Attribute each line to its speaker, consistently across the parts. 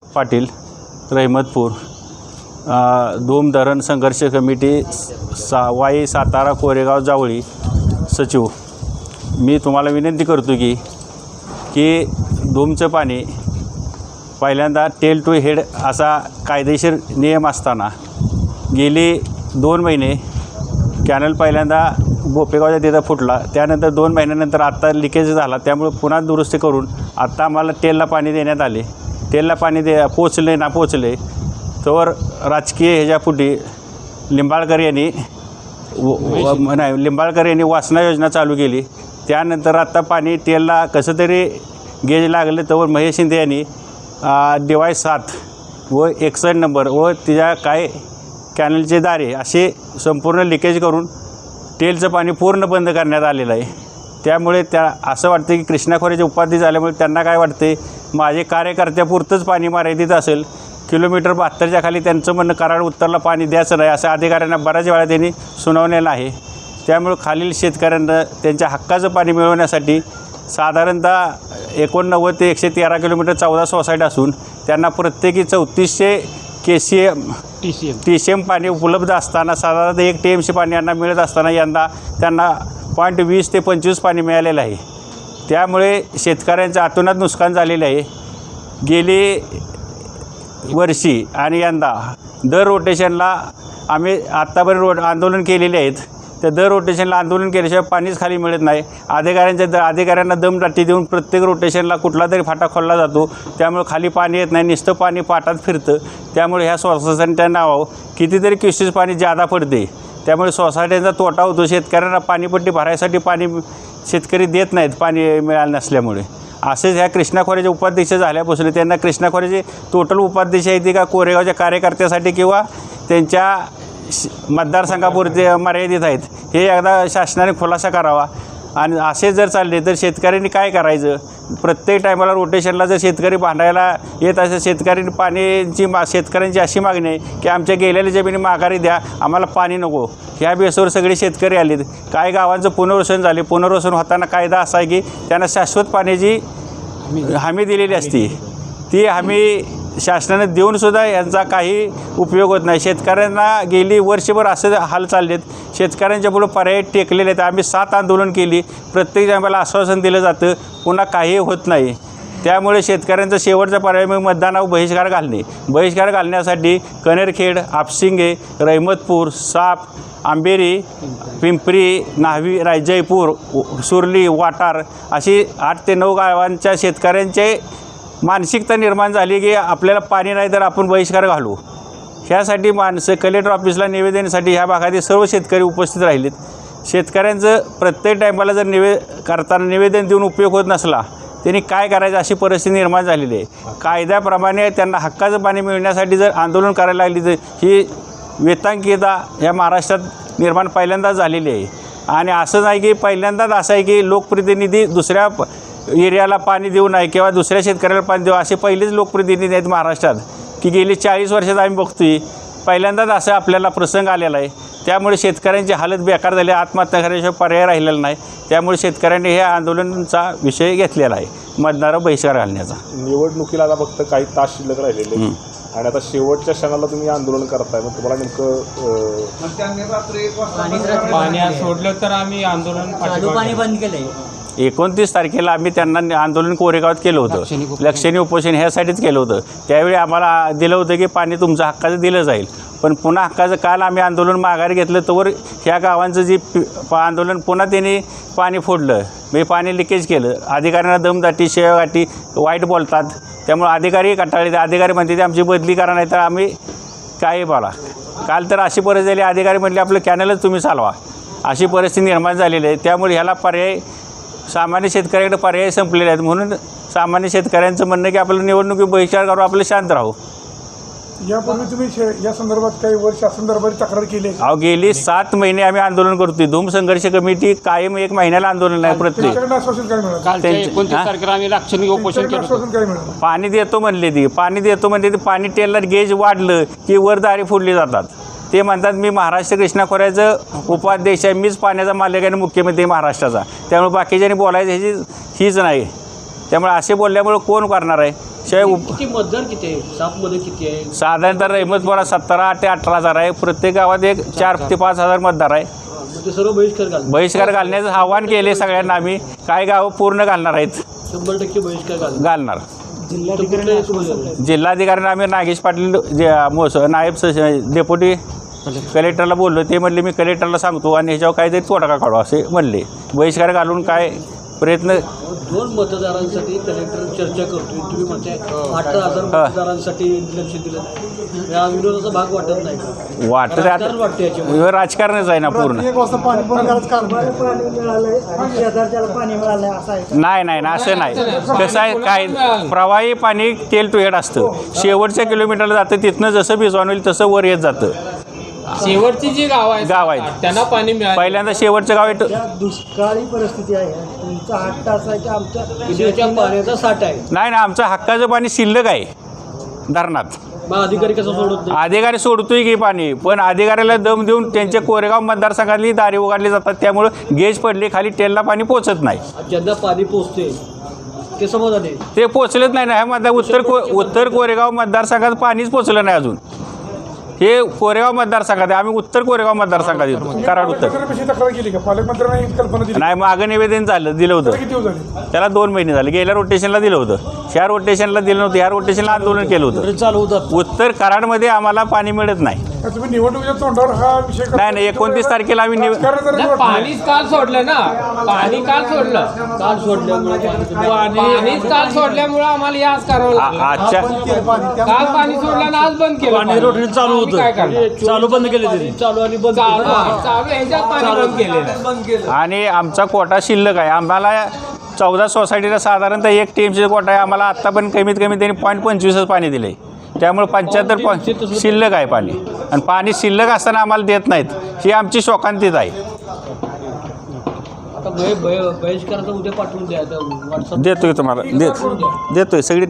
Speaker 1: पाटील, रहमतपूर, धूम धरण संघर्ष कमिटी वाई सातारा कोरेगाव जावळी सचिव। मी तुम्हाला विनंती करतो की धूमचं पाणी पहिल्यांदा टेल टू हेड असा कायदेशीर नियम असताना गेली 2 महिने कॅनल पहिल्यांदा गोपेगावच्या तिथं फुटला, त्यानंतर 2 महिन्यानंतर आत्ता लिकेज झाला, त्यामुळे पुन्हा दुरुस्ती करून आत्ता आम्हाला टेलला पाणी देण्यात आले। टेलला पाणी पोचले ना पोचले तर राजकीय ह्याच्यापुढे लिंबाळकर यांनी लिंबाळकर यांनी वासना योजना चालू केली। त्यानंतर आत्ता पाणी टेलला कसं तरी गेज लागले तर महेश शिंदे यांनी DY-7 व 61 नंबर व तिच्या काय कॅनलचे दारे असे संपूर्ण लिकेज करून टेलचं पाणी पूर्ण बंद करण्यात आलेलं आहे। त्यामुळे असं वाटतं की कृष्णा खोऱ्याचे उपाधी झाल्यामुळे त्यांना काय वाटते, माझे कार्यकर्त्यापुरतंच पाणी मर्यादित असेल, किलोमीटर 72च्या खाली त्यांचं म्हणणं कराड उत्तरला पाणी द्यायचं नाही असं अधिकाऱ्यांना बऱ्याच वेळा त्यांनी सुनावलेलं आहे। त्यामुळे खालील शेतकऱ्यांना त्यांच्या हक्काचं पाणी मिळवण्यासाठी साधारणतः 89 ते 113 किलोमीटर 14 सोसायटी असून त्यांना प्रत्येकी 3400 TCM पाणी उपलब्ध असताना साधारणतः 1 TMC पाणी यांना मिळत असताना यंदा त्यांना 0.20 ते 25 पाणी मिळालेलं आहे। त्यामुळे शेतकऱ्यांचं अतोनात नुकसान झालेलं आहे। गेली वर्षी आणि यंदा दर रोटेशनला आम्ही आत्तापर्यंत आंदोलन केलेले आहेत, तर दर रोटेशनला आंदोलन केल्याशिवाय पाणीच खाली मिळत नाही। अधिकाऱ्यांना दमदाटी देऊन प्रत्येक रोटेशनला कुठला तरी फाटा खोलला जातो, त्यामुळे खाली पाणी येत नाही, नुसतं पाणी पाटात फिरतं। त्यामुळे ह्या सोसायट्यांच्या नावावर कितीतरी क्युसेस पाणी जादा पडते, त्यामुळे सोसायट्यांचा तोटा होतो। शेतकऱ्यांना पाणीपट्टी भरायसाठी पाणी शेतकरी देत नाहीत पाणी मिळालं नसल्यामुळे। असेच ह्या कृष्णा खोऱ्याचे उपाध्यक्ष झाल्यापासून त्यांना कृष्णा खोऱ्याचे टोटल उपाध्यक्ष आहेत का कोरेगावच्या कार्यकर्त्यासाठी किंवा त्यांच्या मतदारसंघापुरते मर्यादित आहेत, हे एकदा शासनाने खुलासा करावा। आणि असे जर चालले तर शेतकऱ्यांनी काय करायचं? प्रत्येक टायमाला रोटेशनला जर शेतकरी भांडायला येत असेल, शेतकऱ्यांची अशी मागणी आहे की आमच्या गेलेल्या जमिनी माघारी द्या, आम्हाला पाणी नको। ह्या बेसवर सगळे शेतकरी आलेत। काय गावांचं पुनर्वसन झाले, पुनर्वसन होताना कायदा असा आहे की त्यांना शाश्वत पाण्याची हमी दिलेली असते, ती हमी शासनाने देऊनसुद्धा यांचा काही उपयोग होत नाही। शेतकऱ्यांना गेली वर्षभर असं हाल चाललेत, शेतकऱ्यांच्या पुढे पर्याय टेकलेले आहेत। आम्ही 7 आंदोलन केली, प्रत्येक आम्हाला आश्वासन दिलं जातं, पुन्हा काही होत नाही। त्यामुळे शेतकऱ्यांचा शेवटचा पर्याय मग मतदानावर बहिष्कार घालणे। बहिष्कार घालण्यासाठी कनेरखेड, आपसिंगे, रहमतपूर, साप, आंबेरी, पिंपरी, न्हावी, जयपूर, सुरली, वाटार अशी 8 ते 9 गावांच्या शेतकऱ्यांचे मानसिकता निर्माण झाली की आपल्याला पाणी नाही तर आपण बहिष्कार घालू। ह्यासाठी माणसं कलेक्टर ऑफिसला निवेदनासाठी ह्या भागातील सर्व शेतकरी उपस्थित राहिलेत। शेतकऱ्यांचं प्रत्येक टायमाला जर निवेदन देऊन उपयोग होत नसला त्यांनी काय करायचं अशी परिस्थिती निर्माण झालेली आहे। कायद्याप्रमाणे त्यांना हक्काचं पाणी मिळण्यासाठी जर आंदोलन करायला लागली तर ही वेतांकिता या महाराष्ट्रात निर्माण पहिल्यांदाच झालेली आहे। आणि असं नाही की पहिल्यांदाच असं आहे की लोकप्रतिनिधी दुसऱ्या एरियाला पाणी देऊ नये किंवा दुसऱ्या शेतकऱ्याला पाणी देऊ असे पहिलेच लोकप्रतिनिधी आहेत महाराष्ट्रात की गेली 40 वर्षात आम्ही बघतोय, पहिल्यांदाच असं आपल्याला प्रसंग आलेला आहे। त्यामुळे शेतकऱ्यांची हालत बेकार झाली, आत्महत्या करण्याशिवाय पर्याय राहिलेला नाही। त्यामुळे शेतकऱ्यांनी हे आंदोलनाचा विषय घेतलेला आहे, मतदारावर बहिष्कार घालण्याचा।
Speaker 2: निवडणुकीला आता फक्त काही तास शिल्लक राहिलेले आणि आता शेवटच्या क्षणाला तुम्ही आंदोलन करताय, मग तुम्हाला नेमकं
Speaker 3: पाणी सोडलं तर आम्ही आंदोलन पाणी बंद केलंय।
Speaker 1: 29 तारखेला आम्ही त्यांना आंदोलन कोरेगावात केलं होतं, लक्षणीय उपोषण ह्यासाठीच केलं होतं। त्यावेळी आम्हाला दिलं होतं की पाणी तुमचं हक्काचं दिलं जाईल, पण पुन्हा हक्काचं काल आम्ही आंदोलन माघारी घेतलं तर ह्या गावांचं जे आंदोलन पुन्हा त्यांनी पाणी फोडलं, म्हणजे पाणी लिकेज केलं। अधिकाऱ्यांना दमदाटी, शेवगाठी, वाईट बोलतात, त्यामुळे अधिकारी कंटाळले। अधिकारी म्हणते ते आमची बदली करा, नाही तर आम्ही काय बोला। काल तर अशी परिस्थिती झाली, अधिकारी म्हटले आपलं कॅनलच तुम्ही चालवा, अशी परिस्थिती निर्माण झालेली आहे। त्यामुळे ह्याला पर्याय सामान्य शेतकऱ्याकडे पर्याय संपलेले आहेत, म्हणून सामान्य शेतकऱ्यांचं म्हणणं की आपलं निवडणुकी बहिष्कार करू, आपलं शांत राहू।
Speaker 4: यापूर्वी तुम्ही या संदर्भात काही वर्ष संदर्भात तक्रार केली?
Speaker 1: अहो गेली 7 महिने आम्ही आंदोलन करतोय। धूम संघर्ष कमिटी कायम 1 महिन्याला आंदोलन आहे प्रत्येक। पाणी देतो म्हणले ती, पाणी टेलर गेज वाढलं की वरदारी फोडली जातात। ते म्हणतात मी महाराष्ट्र कृष्णा खोऱ्याचं उपाध्यक्ष आहे, मीच पाण्याचा मालक आहे आणि मुख्यमंत्री महाराष्ट्राचा, त्यामुळे बाकीच्यांनी बोलायचं हीच नाही। त्यामुळे असे बोलल्यामुळे कोण करणार आहे? शिवाय
Speaker 5: किती मतदार किती आहे सापमध्ये किती आहे?
Speaker 1: साधारणतः रहमतपुरा 17 ते 18,000 आहे. प्रत्येक गावात एक 4 ते 5,000 मतदार आहे.
Speaker 5: मग ते सर्व बहिष्कार घाल
Speaker 1: बहिष्कार घालण्याचं आव्हान केले सगळ्यांना आम्ही. काही गावं पूर्ण घालणार आहेत,
Speaker 5: 100% बहिष्कार घाल.
Speaker 1: घालणार.
Speaker 5: जिल्हाधिकारी
Speaker 1: जिल्हाधिकाऱ्यांना आम्ही नागेश पाटील नायब डेप्युटी कलेक्टरला बोललो. ते म्हणले मी कलेक्टरला सांगतो आणि ह्याच्यावर काहीतरी तोडगा काढू असे म्हणले. बहिष्कार घालून काय प्रयत्न
Speaker 5: 2 मतदारांसाठी कलेक्टर चर्चा करतोय. तुम्ही म्हणताय 18,000 मतदारांसाठी लक्ष दिलं. या विरोधाचा भाग वाटत नाही का?
Speaker 1: वाटत
Speaker 5: राजकारण वाटतं याच्यामध्ये.
Speaker 1: हे राजकारणच आहे ना पूर्ण. नाही नाही ना असं नाही. कसं आहे काय प्रवाही पाणी तेल टू हेड असतं. शेवटच्या किलोमीटरला जातं, तिथनं जसं भिजवान होईल तसं वर येत जातं.
Speaker 3: शेवटची जी गाव आहेत त्यांना पाणी मिळालं.
Speaker 1: पहिल्यांदा शेवटचं गाव आहे.
Speaker 6: दुष्काळी परिस्थिती आहे. तुमचा 8 तास आहे की आमच्या
Speaker 5: पिण्याच्या पाण्याचा साठा आहे.
Speaker 1: नाही ना, आमचं हक्काचं पाणी शिल्लक आहे धरणात.
Speaker 5: मग अधिकारी कसं सोडत नाही?
Speaker 1: अधिकारी सोडतोय की पाणी, पण अधिकाऱ्याला दम देऊन त्यांच्या कोरेगाव मतदारसंघातली दारी उघडली जातात. त्यामुळं गेज पडली खाली, टेलला पाणी पोचत नाही.
Speaker 5: ज्यांना पाणी पोचते ते समाधान आहे.
Speaker 1: ते पोचलेच नाही ना. ह्या उत्तर कोरेगाव मतदारसंघात पाणीच पोचलं नाही अजून. हे कोरेगाव मतदारसंघात आहे. आम्ही उत्तर कोरेगाव मतदारसंघात येतो, कराड उत्तर.
Speaker 4: तक्रार केली का पालकमंत्र्यांना कल्पना दिली?
Speaker 1: नाही, मागं निवेदन दिलं होतं.
Speaker 4: किती दिवस झाले?
Speaker 1: त्याला 2 महिने झाले. गेल्या रोटेशनला दिलं होतं, ह्या रोटेशनला दिलं नव्हतं. ह्या रोटेशनला आंदोलन केलं होतं.
Speaker 5: चालू होतात.
Speaker 1: उत्तर कराडमध्ये आम्हाला पाणी मिळत नाही.
Speaker 4: तुम्ही निवडणुकीच्या तोंडावर हा विषय
Speaker 1: नाही नाही, 29 तारखेला आम्ही
Speaker 3: नाही, पाणीच काल सोडलं ना. पाणी काल सोडलं.
Speaker 5: काल सोडल्यामुळे
Speaker 3: पाणीच काल सोडल्यामुळे आम्हाला याच करावं लागलं.
Speaker 1: आजच्या
Speaker 3: काल पाणी सोडलं आणि आज बंद केलं.
Speaker 5: पाणी रोटरी चालू
Speaker 3: आम्ही काय करणार?
Speaker 5: चालू बंद केले तरी चालू आणि बंद
Speaker 3: चालू ह्याच्यात पाणी बंद केलेलं.
Speaker 1: आणि आमचा कोटा शिल्लक आहे. आम्हाला 14 सोसायटीला साधारणतः 1 TMC कोटा आहे. आम्हाला आत्ता पण कमीत कमी त्यांनी 0.25 पाणी दिलं आहे. त्यामुळे 75 शिल्लक आहे पाणी. आणि पाणी शिल्लक असताना आम्हाला देत नाहीत, ही आमची शोकांतिक आहे.
Speaker 5: आता बहिष्काराचा उद्या पाठवून द्या. व्हॉट्सअप
Speaker 1: देतोय तुम्हाला, देतोय सगळी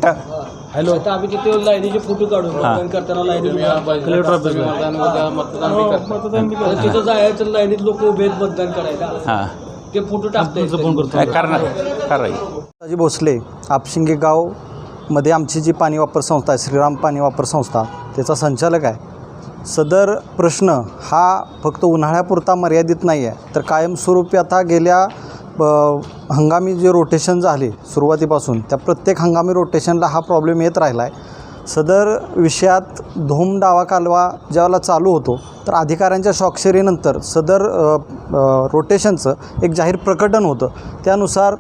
Speaker 5: हॅलो. आता आम्ही तिथे लाईनीचे फोटो काढून मतदान करताना लाईनीत कलेक्टर ऑफिसला तिथं जायचं, लाईनीत लोक उभे आहेत मतदान करायला.
Speaker 1: हां,
Speaker 5: ते फोटो टाकतात. फोन करतो.
Speaker 1: करणार.
Speaker 6: राजी भोसले आपशिंगे गावमध्ये आमची जी पाणी वापर संस्था आहे, श्रीराम पाणी वापर संस्था, त्याचा संचालक आहे. सदर प्रश्न हा फक्त उन्हाळ्यापुरता मर्यादित नाही आहे, तर कायमस्वरूपी आता गेल्या हंगामी जे रोटेशन झाले सुरुवातीपासून, त्या प्रत्येक हंगामी रोटेशनला हा प्रॉब्लेम येत राहिला आहे. सदर विषयात धोम डावा कालवा ज्यावेळेला चालू होतो, तर अधिकाऱ्यांच्या स्वाक्षरीनंतर सदर रोटेशनचं एक जाहीर प्रकटन होतं. त्यानुसार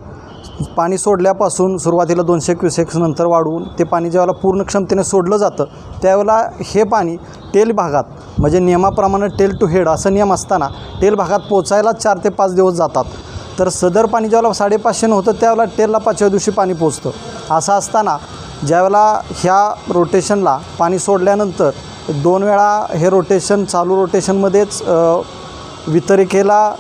Speaker 6: पाणी सोडल्यापासून सुरुवातीला 200 क्युसेक्स नंतर वाढवून ते पाणी ज्यावेळेला पूर्ण क्षमतेने सोडलं जातं, त्यावेळेला हे पाणी टेल भागात, म्हणजे नियमाप्रमाणे टेल टू हेड असं नियम असताना टेल भागात पोचायला 4 ते 5 दिवस जातात. तर सदर पाणी ज्यावेळेला 550 होतं, त्यावेळेला टेलला 5व्या दिवशी पाणी पोचतं. असं असताना ज्यावेळेला ह्या रोटेशनला पाणी सोडल्यानंतर 2 वेळा हे रोटेशन चालू रोटेशनमध्येच वितरिकेला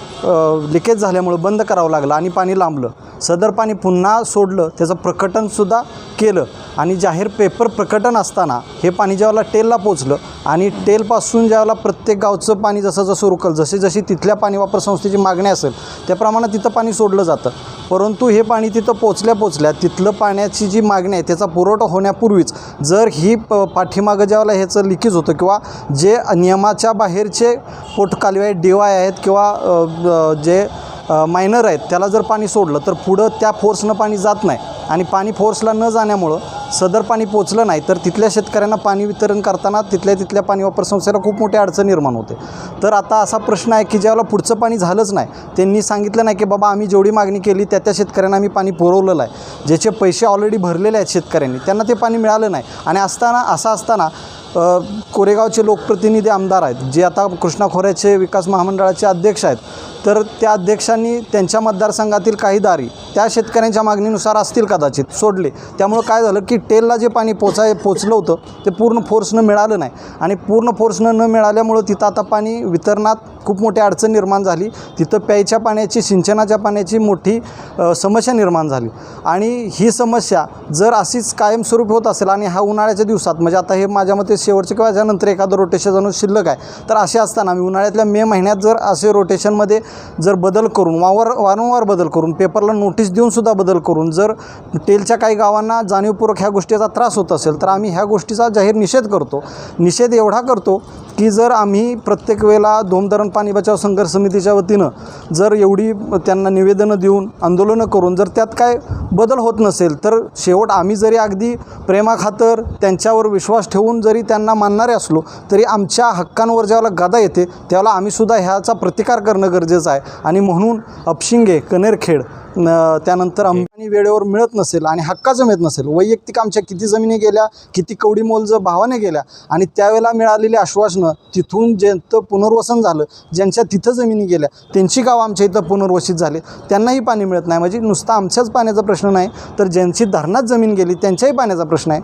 Speaker 6: लिकेज झाल्यामुळं बंद करावं लागलं आणि पाणी लांबलं. सदर पाणी पुन्हा सोडलं, त्याचं प्रकटनसुद्धा केलं आणि जाहीर पेपर प्रकटन असताना हे पाणी ज्यावेळेला टेलला पोचलं आणि टेलपासून ज्यावेळेला प्रत्येक गावचं पाणी जसं जसं रुकल, जशी तिथल्या पाणी वापर संस्थेची मागणी असेल त्याप्रमाणे तिथं पाणी सोडलं जातं. परंतु हे पाणी तिथं पोचल्या तिथलं पाण्याची जी मागणी आहे त्याचा पुरवठा होण्यापूर्वीच जर ही पाठीमागं ज्यावेळेला ह्याचं लिकेज होतं किंवा जे नियमाच्या बाहेरचे पोटकालवे आहेत, DY आहेत किंवा जे मायनर आहेत, त्याला जर पाणी सोडलं तर पुढं त्या फोर्सनं पाणी जात नाही आणि पाणी फोर्सला न जाण्यामुळं सदर पाणी पोचलं नाही, तर तिथल्या शेतकऱ्यांना पाणी वितरण करताना तिथल्या पाणी वापर संस्थेला खूप मोठी अडचण निर्माण होते. तर आता असा प्रश्न आहे की ज्यावेळेला पुढचं पाणी झालंच नाही, त्यांनी सांगितलं नाही की बाबा आम्ही जेवढी मागणी केली त्या शेतकऱ्यांना आम्ही पाणी पुरवलेलं आहे, ज्याचे पैसे ऑलरेडी भरलेले आहेत शेतकऱ्यांनी, त्यांना ते पाणी मिळालं नाही. आणि असं असताना कोरेगावचे लोकप्रतिनिधी आमदार आहेत जे आता कृष्णा खोऱ्याचे विकास महामंडळाचे अध्यक्ष आहेत, तर त्या अध्यक्षांनी त्यांच्या मतदारसंघातील काही दारी त्या शेतकऱ्यांच्या मागणीनुसार असतील कदाचित सोडले. त्यामुळं काय झालं की टेलला जे पाणी पोचलं होतं ते पूर्ण फोर्सनं मिळालं नाही आणि पूर्ण फोर्सनं न मिळाल्यामुळं तिथं आता पाणी वितरणात खूप मोठी अडचण निर्माण झाली. तिथं प्यायच्या पाण्याची, सिंचनाच्या पाण्याची मोठी समस्या निर्माण झाली. आणि ही समस्या जर अशीच कायमस्वरूपी होत असेल आणि हा उन्हाळ्याच्या दिवसात, म्हणजे आता हे माझ्या मते शेवटचे किंवा त्यानंतर एखादं रोटेशन जणू शिल्लक आहे, तर असे असताना आम्ही उन्हाळ्यातल्या मे महिन्यात जर असे रोटेशनमध्ये जर बदल करून वारंवार बदल करून पेपरला नोटीस देऊनसुद्धा बदल करून जर टेलच्या काही गावांना जाणीवपूर्वक ह्या गोष्टीचा त्रास होत असेल तर आम्ही ह्या गोष्टीचा जाहीर निषेध करतो. निषेध एवढा करतो की जर आम्ही प्रत्येक वेळेला धोमधरण पाणी बचाव संघर्ष समितीच्या वतीनं जर एवढी त्यांना निवेदनं देऊन आंदोलनं करून जर त्यात काय बदल होत नसेल तर शेवट आम्ही जरी अगदी प्रेमाखातर त्यांच्यावर विश्वास ठेवून जरी त्यांना मानणारे असलो तरी आमच्या हक्कांवर ज्यावेळेला गदा येते त्यावेळेला आम्हीसुद्धा ह्याचा प्रतिकार करणं गरजेचं आहे. आणि म्हणून अपशिंगे, कनेरखेड, त्यानंतर अंबानी वेळेवर मिळत नसेल आणि हक्काचं मिळत नसेल, वैयक्तिक आमच्या किती जमिनी गेल्या, किती कवडी मोल जर भावाने गेल्या आणि त्यावेळेला मिळालेली आश्वासनं तिथून ज्यांचं पुनर्वसन झालं, ज्यांच्या तिथं जमिनी गेल्या त्यांची गावं आमच्या इथं पुनर्वसित झाले, त्यांनाही पाणी मिळत नाही. म्हणजे नुसता आमच्याच पाण्याचा प्रश्न नाही तर ज्यांची धरणात जमीन गेली त्यांच्याही पाण्याचा प्रश्न आहे.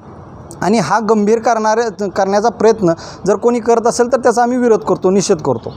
Speaker 6: आणि हा गंभीर करण्याचा प्रयत्न जर कोणी करत असेल तर त्याचा आम्ही विरोध करतो, निषेध करतो.